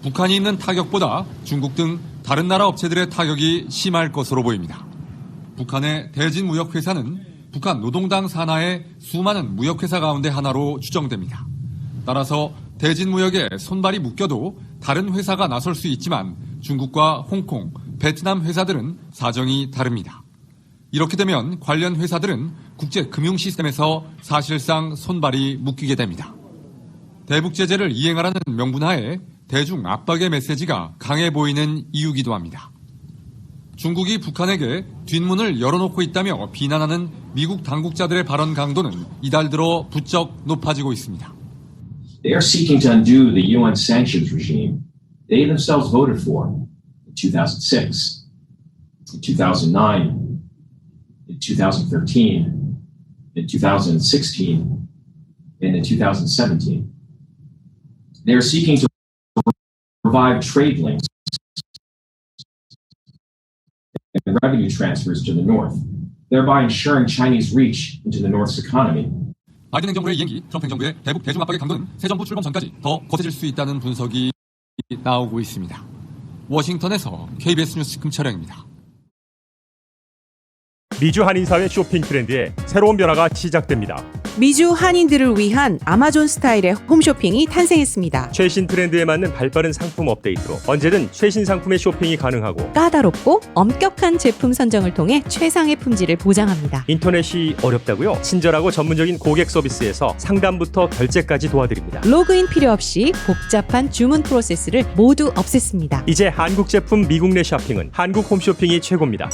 북한이 있는 타격보다 중국 등 다른 나라 업체들의 타격이 심할 것으로 보입니다. 북한의 대진 무역회사는 북한 노동당 산하의 수많은 무역회사 가운데 하나로 추정됩니다. 따라서 대진 무역에 손발이 묶여도 다른 회사가 나설 수 있지만 중국과 홍콩, 베트남 회사들은 사정이 다릅니다. 이렇게 되면 관련 회사들은 국제 금융 시스템에서 사실상 손발이 묶이게 됩니다. 대북 제재를 이행하라는 명분하에 대중 압박의 메시지가 강해 보이는 이유기도 합니다. 중국이 북한에게 뒷문을 열어놓고 있다며 비난하는 미국 당국자들의 발언 강도는 이달 들어 부쩍 높아지고 있습니다. They are seeking to undo the UN sanctions regime they themselves voted for in 2006, in 2009, in 2013, in 2016, and in 2017. They are seeking to revive trade links and revenue transfers to the North, thereby ensuring Chinese reach into the North's economy. 바이든 행정부의 이행기, 트럼프 행정부의 대북 대중 압박의 강도는 새 정부 출범 전까지 더 거세질 수 있다는 분석이 나오고 있습니다. 워싱턴에서 KBS 뉴스 금철영입니다. 미주 한인사회 쇼핑 트렌드에 새로운 변화가 시작됩니다. 미주 한인들을 위한 아마존 스타일의 홈쇼핑이 탄생했습니다. 최신 트렌드에 맞는 발빠른 상품 업데이트로 언제든 최신 상품의 쇼핑이 가능하고 까다롭고 엄격한 제품 선정을 통해 최상의 품질을 보장합니다. 인터넷이 어렵다고요? 친절하고 전문적인 고객 서비스에서 상담부터 결제까지 도와드립니다. 로그인 필요 없이 복잡한 주문 프로세스를 모두 없앴습니다. 이제 한국 제품 미국 내 쇼핑은 한국 홈쇼핑이 최고입니다.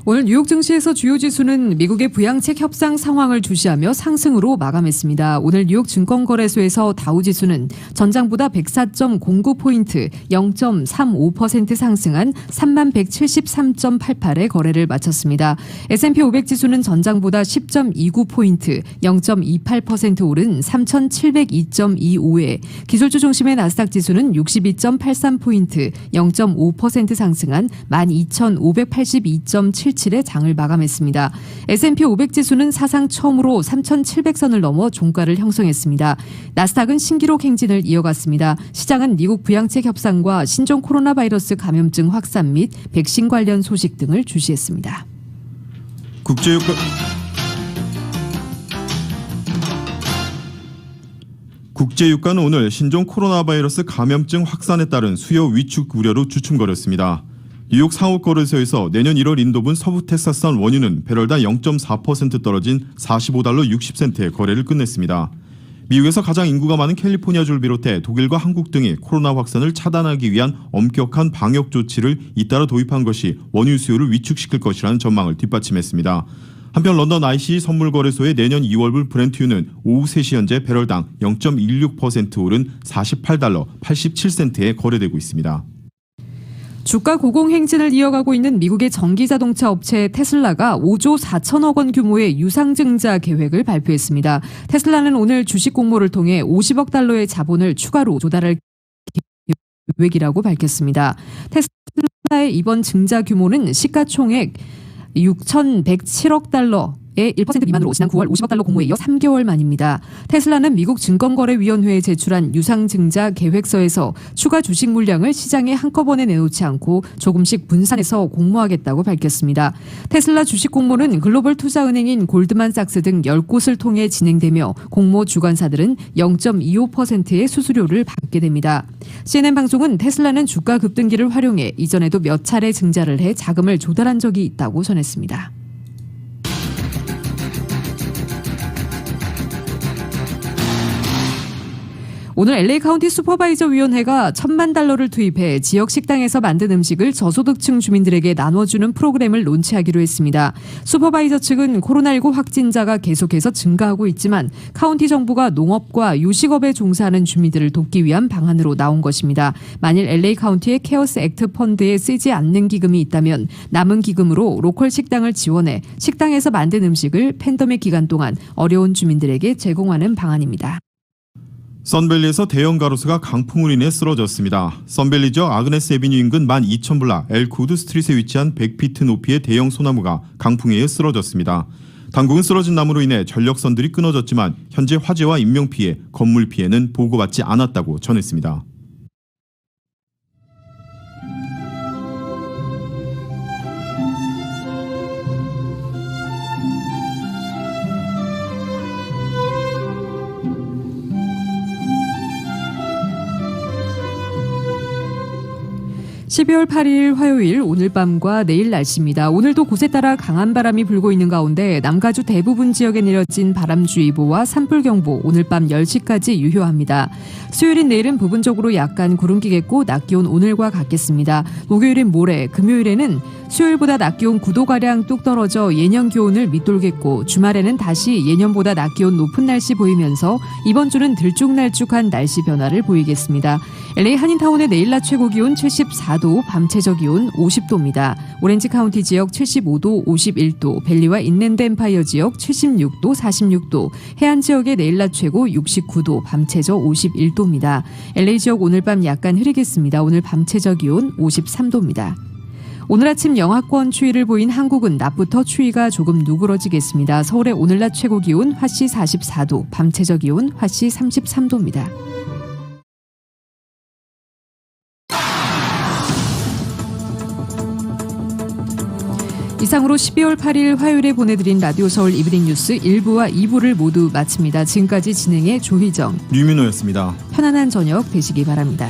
오늘 뉴욕 증시에서 주요 지수는 미국의 부양책 협상 상황을 주시하며 상승으로 마감했습니다. 오늘 뉴욕 증권거래소에서 다우지수는 전장보다 104.09포인트 0.35% 상승한 3173.88에 거래를 마쳤습니다. S&P 500지수는 전장보다 10.29포인트 0.28% 오른 3702.25에 기술주 중심의 나스닥 지수는 62.83포인트 0.5% 상승한 12582.77에 장을 마감했습니다. S&P 500지수는 사상 처음으로 3,700선을 넘어 종가를 형성했습니다. 나스닥은 신기록 행진을 이어갔습니다. 시장은 미국 부양책 협상과 신종 코로나 바이러스 감염증 확산 및 백신 관련 소식 등을 주시했습니다. 국제유가는 오늘 신종 코로나 바이러스 감염증 확산에 따른 수요 위축 우려로 주춤거렸습니다. 뉴욕 상업거래소에서 내년 1월 인도분 서부 텍사스산 원유는 배럴당 0.4% 떨어진 $45 60센트에 거래를 끝냈습니다. 미국에서 가장 인구가 많은 캘리포니아주를 비롯해 독일과 한국 등이 코로나 확산을 차단하기 위한 엄격한 방역 조치를 잇따라 도입한 것이 원유 수요를 위축시킬 것이라는 전망을 뒷받침했습니다. 한편 런던 ICE 선물거래소의 내년 2월분 브렌트유는 오후 3시 현재 배럴당 0.16% 오른 $48 87센트에 거래되고 있습니다. 주가 고공행진을 이어가고 있는 미국의 전기자동차 업체 테슬라가 5조 4천억 원 규모의 유상증자 계획을 발표했습니다. 테슬라는 오늘 주식 공모를 통해 50억 달러의 자본을 추가로 조달할 계획이라고 밝혔습니다. 테슬라의 이번 증자 규모는 시가총액 6,107억 달러의 1% 미만으로 지난 9월 50억 달러 공모에 이어 3개월 만입니다. 테슬라는 미국 증권거래위원회에 제출한 유상증자 계획서에서 추가 주식 물량을 시장에 한꺼번에 내놓지 않고 조금씩 분산해서 공모하겠다고 밝혔습니다. 테슬라 주식 공모는 글로벌 투자은행인 골드만삭스 등 10곳을 통해 진행되며 공모 주관사들은 0.25%의 수수료를 받게 됩니다. CNN 방송은 테슬라는 주가 급등기를 활용해 이전에도 몇 차례 증자를 해 자금을 조달한 적이 있다고 전했습니다. 오늘 LA 카운티 슈퍼바이저 위원회가 $10,000,000를 투입해 지역 식당에서 만든 음식을 저소득층 주민들에게 나눠주는 프로그램을 론치하기로 했습니다. 슈퍼바이저 측은 코로나19 확진자가 계속해서 증가하고 있지만 카운티 정부가 농업과 요식업에 종사하는 주민들을 돕기 위한 방안으로 나온 것입니다. 만일 LA 카운티의 케어스 액트 펀드에 쓰지 않는 기금이 있다면 남은 기금으로 로컬 식당을 지원해 식당에서 만든 음식을 팬데믹 기간 동안 어려운 주민들에게 제공하는 방안입니다. 선밸리에서 대형 가로수가 강풍으로 인해 쓰러졌습니다. 선밸리 지역 아그네스 애비뉴 인근 12,000블락 엘쿠드 스트릿에 위치한 100피트 높이의 대형 소나무가 강풍에 의해 쓰러졌습니다. 당국은 쓰러진 나무로 인해 전력선들이 끊어졌지만 현재 화재와 인명피해, 건물 피해는 보고받지 않았다고 전했습니다. (12월 8일) 화요일 오늘 밤과 내일 날씨입니다. 오늘도 곳에 따라 강한 바람이 불고 있는 가운데 남가주 대부분 지역에 내려진 바람주의보와 산불경보 오늘 밤 10시까지 유효합니다. 수요일인 내일은 부분적으로 약간 구름기겠고 낮 기온 오늘과 같겠습니다. 목요일인 모레, 금요일에는 수요일보다 낮 기온 9도가량 뚝 떨어져 예년 기온을 밑돌겠고 주말에는 다시 예년보다 낮 기온 높은 날씨 보이면서 이번 주는 들쭉날쭉한 날씨 변화를 보이겠습니다. LA 한인타운의 내일 낮 최고 기온 74도 44도, 밤 최저 기온 50도입니다. 오렌지 카운티 지역 75도, 51도, 벨리와 인랜드 엠파이어 지역 76도, 46도, 해안 지역의 내일 낮 최고 69도, 밤 최저 51도입니다. LA 지역 오늘 밤 약간 흐리겠습니다. 오늘 밤 최저 기온 53도입니다. 오늘 아침 영하권 추위를 보인 한국은 낮부터 추위가 조금 누그러지겠습니다. 서울의 오늘 낮 최고 기온 화씨 44도, 밤 최저 기온 화씨 33도입니다. 이상으로 12월 8일 화요일에 보내드린 라디오 서울 이브닝 뉴스 1부와 2부를 모두 마칩니다. 지금까지 진행의 조희정, 류민호였습니다. 편안한 저녁 되시기 바랍니다.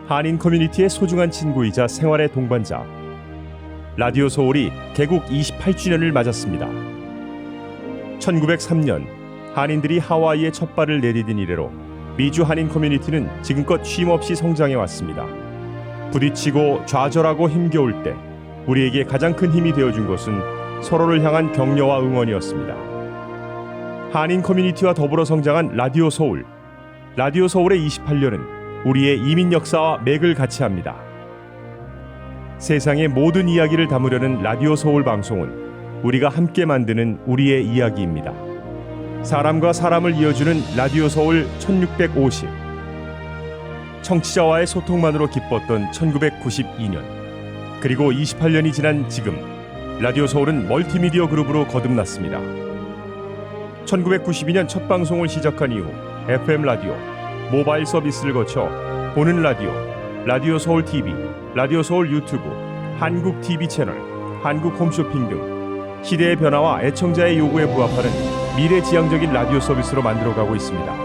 한인 커뮤니티의 소중한 친구이자 생활의 동반자. 라디오 서울이 개국 28주년을 맞았습니다. 1903년 한인들이 하와이에 첫 발을 내디딘 이래로 미주 한인 커뮤니티는 지금껏 쉼없이 성장해 왔습니다. 부딪히고 좌절하고 힘겨울 때 우리에게 가장 큰 힘이 되어준 것은 서로를 향한 격려와 응원이었습니다. 한인 커뮤니티와 더불어 성장한 라디오 서울. 라디오 서울의 28년은 우리의 이민 역사와 맥을 같이 합니다. 세상의 모든 이야기를 담으려는 라디오 서울 방송은 우리가 함께 만드는 우리의 이야기입니다. 사람과 사람을 이어주는 라디오 서울 1650. 청취자와의 소통만으로 기뻤던 1992년. 그리고 28년이 지난 지금 라디오 서울은 멀티미디어 그룹으로 거듭났습니다. 1992년 첫 방송을 시작한 이후 FM 라디오, 모바일 서비스를 거쳐 보는 라디오, 라디오 서울 TV, 라디오 서울 유튜브, 한국 TV 채널, 한국 홈쇼핑 등 시대의 변화와 애청자의 요구에 부합하는 미래지향적인 라디오 서비스로 만들어가고 있습니다.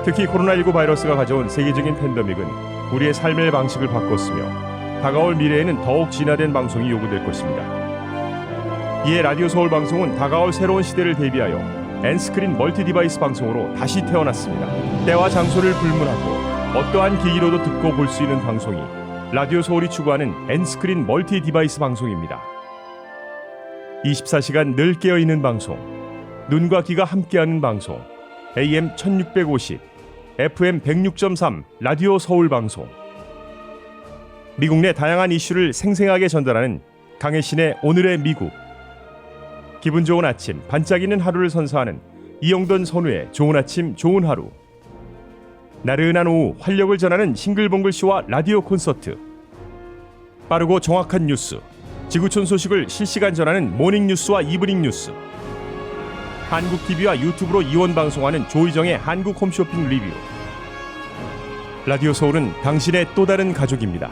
특히 코로나19 바이러스가 가져온 세계적인 팬데믹은 우리의 삶의 방식을 바꿨으며 다가올 미래에는 더욱 진화된 방송이 요구될 것입니다. 이에 라디오 서울 방송은 다가올 새로운 시대를 대비하여 N스크린 멀티 디바이스 방송으로 다시 태어났습니다. 때와 장소를 불문하고 어떠한 기기로도 듣고 볼 수 있는 방송이 라디오 서울이 추구하는 N스크린 멀티 디바이스 방송입니다. 24시간 늘 깨어있는 방송, 눈과 귀가 함께하는 방송, AM 1650, FM 106.3 라디오 서울 방송. 미국 내 다양한 이슈를 생생하게 전달하는 강혜신의 오늘의 미국. 기분 좋은 아침, 반짝이는 하루를 선사하는 이영돈 선우의 좋은 아침, 좋은 하루. 나른한 오후 활력을 전하는 싱글벙글쇼와 라디오 콘서트. 빠르고 정확한 뉴스, 지구촌 소식을 실시간 전하는 모닝뉴스와 이브닝 뉴스. 한국TV와 유튜브로 이원 방송하는 조희정의 한국 홈쇼핑 리뷰. 라디오 서울은 당신의 또 다른 가족입니다.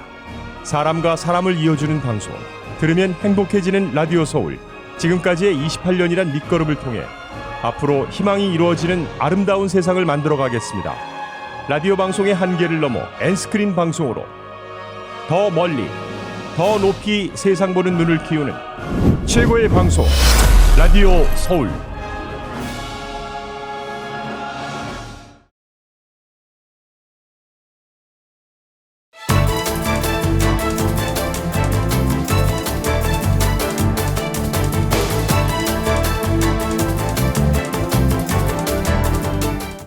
사람과 사람을 이어주는 방송, 들으면 행복해지는 라디오 서울. 지금까지의 28년이란 밑거름을 통해 앞으로 희망이 이루어지는 아름다운 세상을 만들어 가겠습니다. 라디오 방송의 한계를 넘어 N스크린 방송으로 더 멀리, 더 높이 세상 보는 눈을 키우는 최고의 방송, 라디오 서울.